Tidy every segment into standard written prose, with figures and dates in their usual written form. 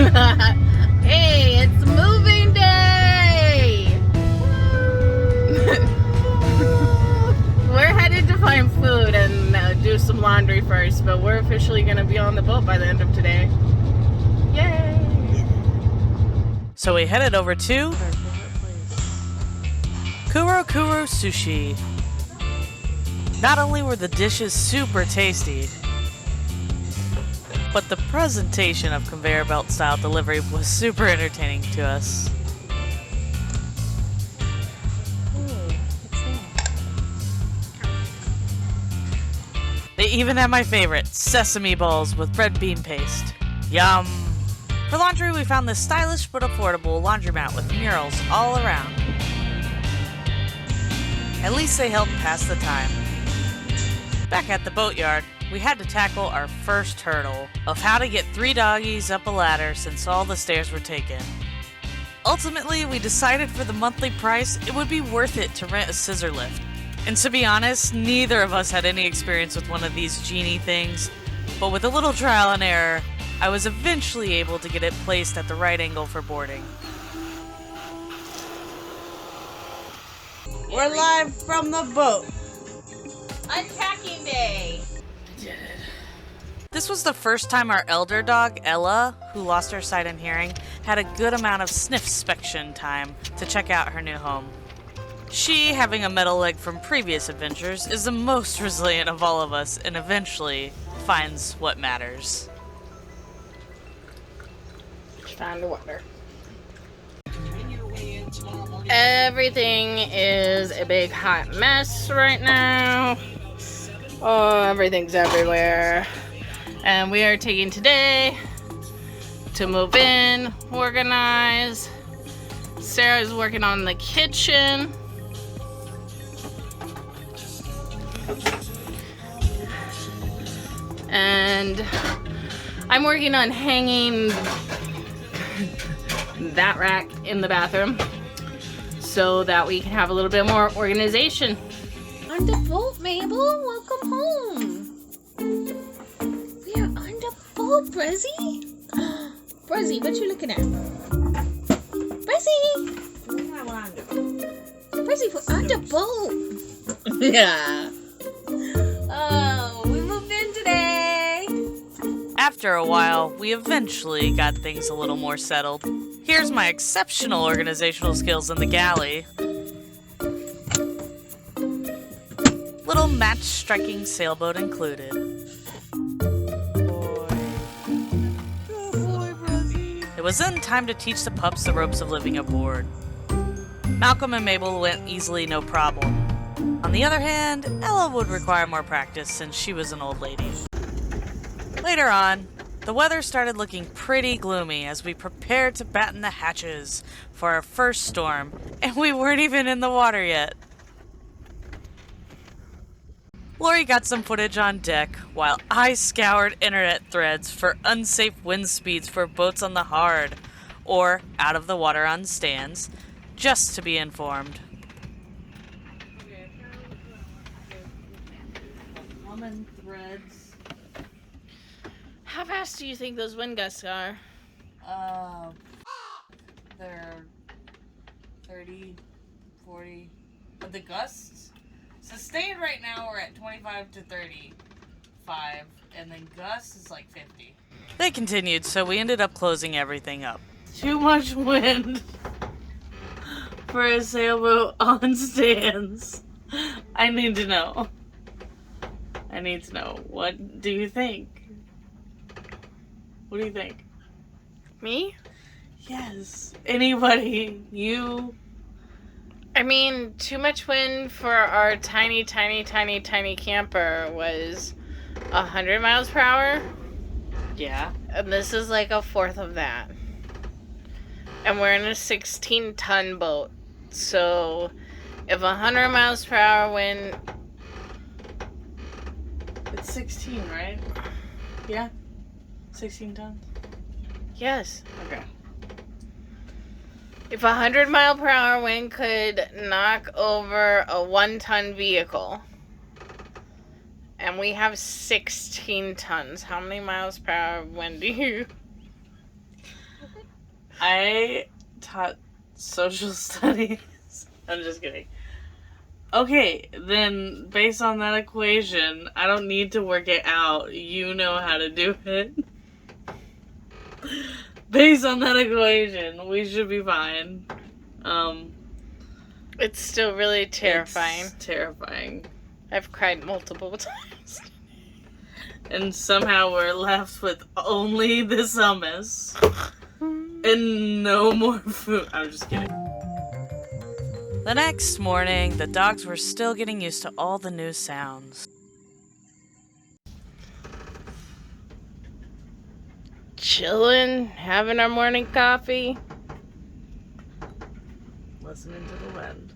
Hey, it's moving day! We're headed to find food and do some laundry first, but we're officially going to be on the boat by the end of today. Yay! So we headed over to Kuro Sushi. Not only were the dishes super tasty, but the presentation of conveyor belt style delivery was super entertaining to us. They even had my favorite, sesame balls with red bean paste. Yum! For laundry, we found this stylish but affordable laundromat with murals all around. At least they helped pass the time. Back at the boatyard, we had to tackle our first hurdle of how to get 3 doggies up a ladder since all the stairs were taken. Ultimately, we decided for the monthly price, it would be worth it to rent a scissor lift. And to be honest, neither of us had any experience with one of these genie things, but with a little trial and error, I was eventually able to get it placed at the right angle for boarding. We're live from the boat. Unpacking day! This was the first time our elder dog, Ella, who lost her sight and hearing, had a good amount of sniff-spection time to check out her new home. She, having a metal leg from previous adventures, is the most resilient of all of us and eventually finds what matters. Found the water. Everything is a big hot mess right now. Oh, everything's everywhere. And we are taking today to move in, organize. Sarah's working on the kitchen. And I'm working on hanging that rack in the bathroom so that we can have a little bit more organization. On the boat, Mabel. Welcome home. We are on the boat, Brezzy. Brezzy, what you looking at? Brezzy. Brezzy, we're on the boat. Yeah. Oh, we moved in today. After a while, we eventually got things a little more settled. Here's my exceptional organizational skills in the galley. Little match-striking sailboat included. It was then time to teach the pups the ropes of living aboard. Malcolm and Mabel went easily, no problem. On the other hand, Ella would require more practice since she was an old lady. Later on, the weather started looking pretty gloomy as we prepared to batten the hatches for our first storm, and we weren't even in the water yet. Lori got some footage on deck, while I scoured internet threads for unsafe wind speeds for boats on the hard, or out of the water on stands, just to be informed. Common threads. How fast do you think those wind gusts are? They're 30, 40. But the gusts? Sustained right now we're at 25 to 35, and then gusts is like 50. They continued, so we ended up closing everything up. Too much wind for a sailboat on stands. I need to know. What do you think? What do you think? Me? Yes. Anybody? You? I mean, too much wind for our tiny camper was 100 miles per hour. Yeah. And this is like a fourth of that. And we're in a 16-ton boat. So, if 100 miles per hour wind... It's 16, right? Yeah. 16 tons? Yes. Okay. If 100 mile per hour wind could knock over a 1-ton vehicle, and we have 16 tons, how many miles per hour wind do you... I taught social studies. I'm just kidding. Okay, then based on that equation, I don't need to work it out. You know how to do it. Based on that equation, we should be fine. It's still really terrifying. It's terrifying. I've cried multiple times. And somehow we're left with only this hummus. And no more food. I'm just kidding. The next morning, the dogs were still getting used to all the new sounds. Chilling, having our morning coffee. Listening to the wind.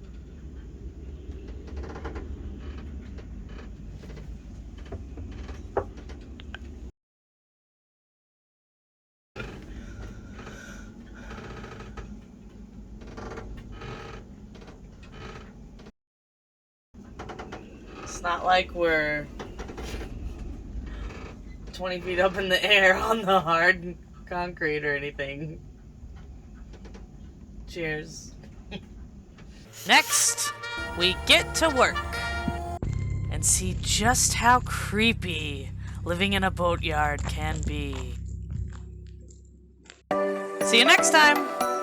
It's not like we're 20 feet up in the air on the hard concrete or anything. Cheers. Next, we get to work and see just how creepy living in a boatyard can be. See you next time!